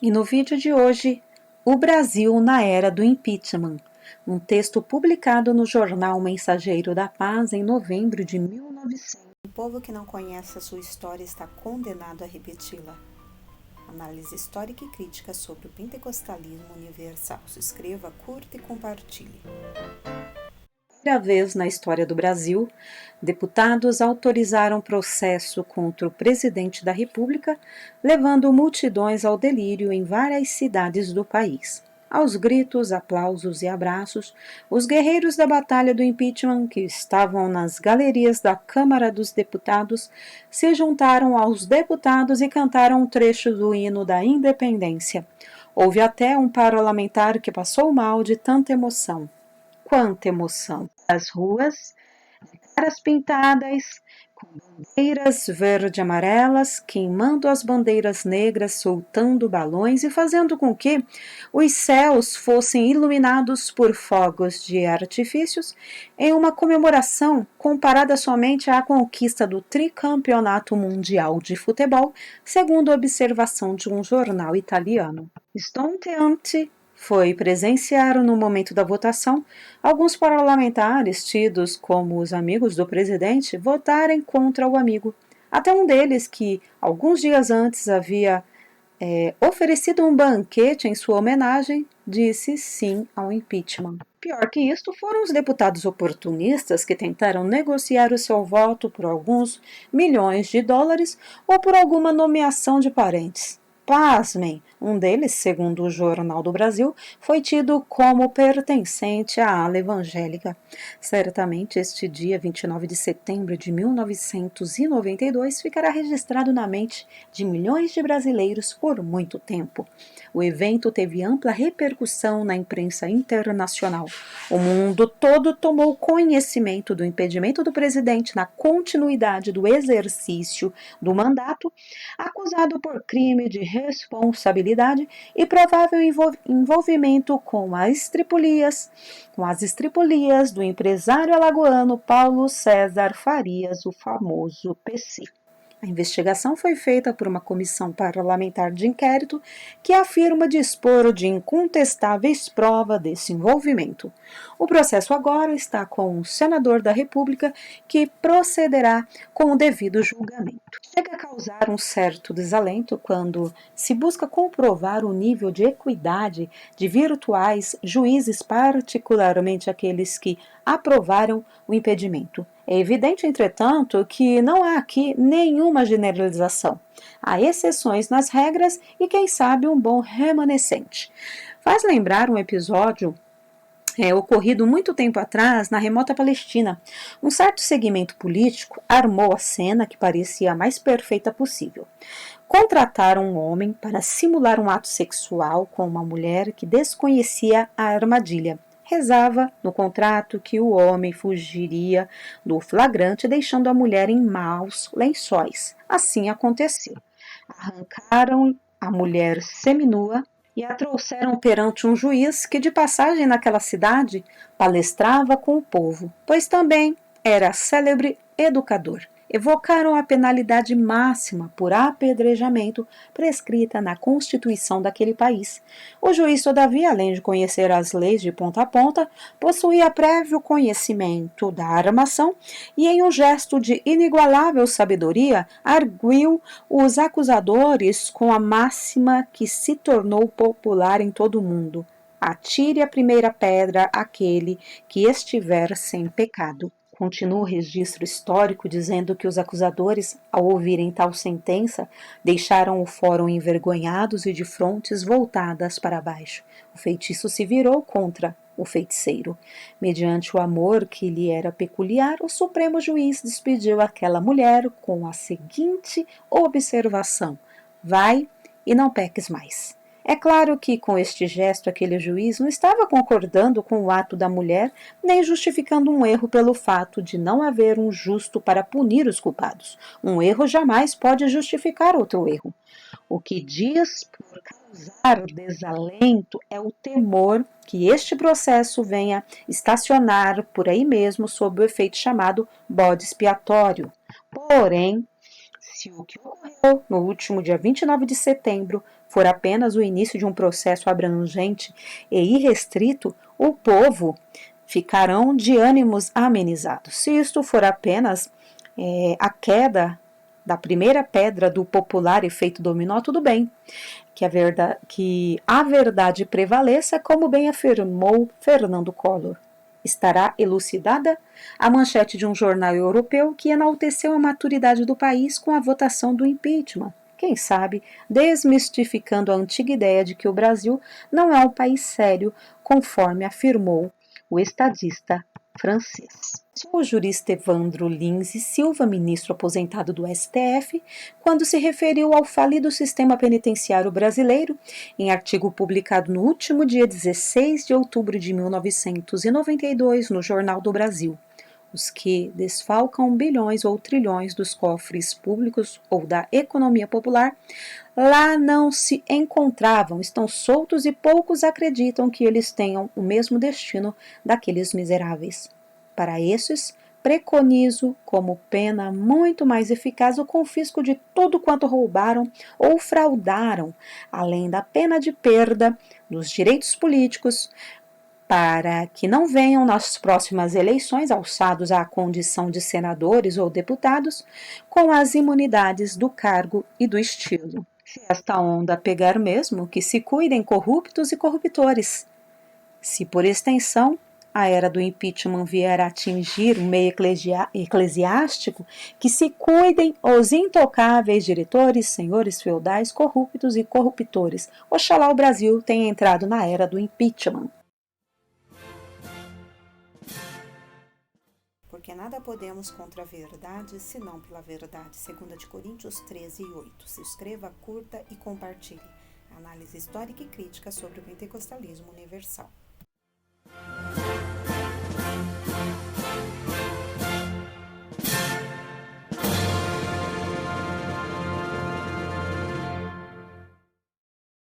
E no vídeo de hoje, o Brasil na era do impeachment, um texto publicado no jornal Mensageiro da Paz em novembro de 1900. O povo que não conhece a sua história está condenado a repeti-la. Análise histórica e crítica sobre o pentecostalismo universal. Se inscreva, curta e compartilhe. Primeira vez na história do Brasil, deputados autorizaram processo contra o presidente da República, levando multidões ao delírio em várias cidades do país. Aos gritos, aplausos e abraços, os guerreiros da Batalha do Impeachment, que estavam nas galerias da Câmara dos Deputados, se juntaram aos deputados e cantaram um trecho do hino da Independência. Houve até um parlamentar que passou mal de tanta emoção. Quanta emoção! As ruas, de caras pintadas, com bandeiras verde e amarelas, queimando as bandeiras negras, soltando balões e fazendo com que os céus fossem iluminados por fogos de artifícios em uma comemoração comparada somente à conquista do tricampeonato mundial de futebol, segundo a observação de um jornal italiano. Estonteante foi presenciar, no momento da votação, alguns parlamentares tidos como os amigos do presidente votarem contra o amigo. Até um deles, que alguns dias antes havia oferecido um banquete em sua homenagem, disse sim ao impeachment. Pior que isto foram os deputados oportunistas que tentaram negociar o seu voto por alguns milhões de dólares ou por alguma nomeação de parentes. Pasmem, um deles, segundo o Jornal do Brasil, foi tido como pertencente à ala evangélica. Certamente este dia 29 de setembro de 1992 ficará registrado na mente de milhões de brasileiros por muito tempo. O evento teve ampla repercussão na imprensa internacional. O mundo todo tomou conhecimento do impedimento do presidente na continuidade do exercício do mandato, acusado por crime de responsabilidade e provável envolvimento com as estripulias do empresário alagoano Paulo César Farias, o famoso PC. A investigação foi feita por uma comissão parlamentar de inquérito que afirma dispor de incontestáveis provas desse envolvimento. O processo agora está com o senador da República, que procederá com o devido julgamento. Chega a causar um certo desalento quando se busca comprovar o nível de equidade de virtuais juízes, particularmente aqueles que aprovaram o impedimento. É evidente, entretanto, que não há aqui nenhuma generalização. Há exceções nas regras e, quem sabe, um bom remanescente. Faz lembrar um episódio ocorrido muito tempo atrás na remota Palestina. Um certo segmento político armou a cena que parecia a mais perfeita possível. Contrataram um homem para simular um ato sexual com uma mulher que desconhecia a armadilha. Rezava no contrato que o homem fugiria do flagrante, deixando a mulher em maus lençóis. Assim aconteceu. Arrancaram a mulher seminua e a trouxeram perante um juiz que, de passagem naquela cidade, palestrava com o povo, pois também era célebre educador. Evocaram a penalidade máxima por apedrejamento prescrita na Constituição daquele país. O juiz, todavia, além de conhecer as leis de ponta a ponta, possuía prévio conhecimento da armação e, em um gesto de inigualável sabedoria, arguiu os acusadores com a máxima que se tornou popular em todo o mundo: atire a primeira pedra àquele que estiver sem pecado. Continua o registro histórico dizendo que os acusadores, ao ouvirem tal sentença, deixaram o fórum envergonhados e de frontes voltadas para baixo. O feitiço se virou contra o feiticeiro. Mediante o amor que lhe era peculiar, o Supremo Juiz despediu aquela mulher com a seguinte observação: vai e não peques mais. É claro que, com este gesto, aquele juiz não estava concordando com o ato da mulher, nem justificando um erro pelo fato de não haver um justo para punir os culpados. Um erro jamais pode justificar outro erro. O que diz por causar desalento é o temor que este processo venha estacionar por aí mesmo sob o efeito chamado bode expiatório. Porém, Se o que ocorreu no último dia 29 de setembro for apenas o início de um processo abrangente e irrestrito, o povo ficarão de ânimos amenizados. Se isto for apenas a queda da primeira pedra do popular efeito dominó, tudo bem. Que a verdade prevaleça, como bem afirmou Fernando Collor. Estará elucidada a manchete de um jornal europeu que enalteceu a maturidade do país com a votação do impeachment. Quem sabe, desmistificando a antiga ideia de que o Brasil não é um país sério, conforme afirmou o estadista francês. O jurista Evandro Lins e Silva, ministro aposentado do STF, quando se referiu ao falido sistema penitenciário brasileiro, em artigo publicado no último dia 16 de outubro de 1992 no Jornal do Brasil. Os que desfalcam bilhões ou trilhões dos cofres públicos ou da economia popular, lá não se encontravam, estão soltos e poucos acreditam que eles tenham o mesmo destino daqueles miseráveis. Para esses, preconizo como pena muito mais eficaz o confisco de tudo quanto roubaram ou fraudaram, além da pena de perda dos direitos políticos, para que não venham nas próximas eleições alçados à condição de senadores ou deputados com as imunidades do cargo e do estilo. Se esta onda pegar mesmo, que se cuidem corruptos e corruptores. Se por extensão a era do impeachment vier a atingir um meio eclesiástico, que se cuidem os intocáveis diretores, senhores feudais, corruptos e corruptores. Oxalá o Brasil tenha entrado na era do impeachment. Porque nada podemos contra a verdade, senão pela verdade. 2 Coríntios 13:8. Se inscreva, curta e compartilhe. Análise histórica e crítica sobre o pentecostalismo universal.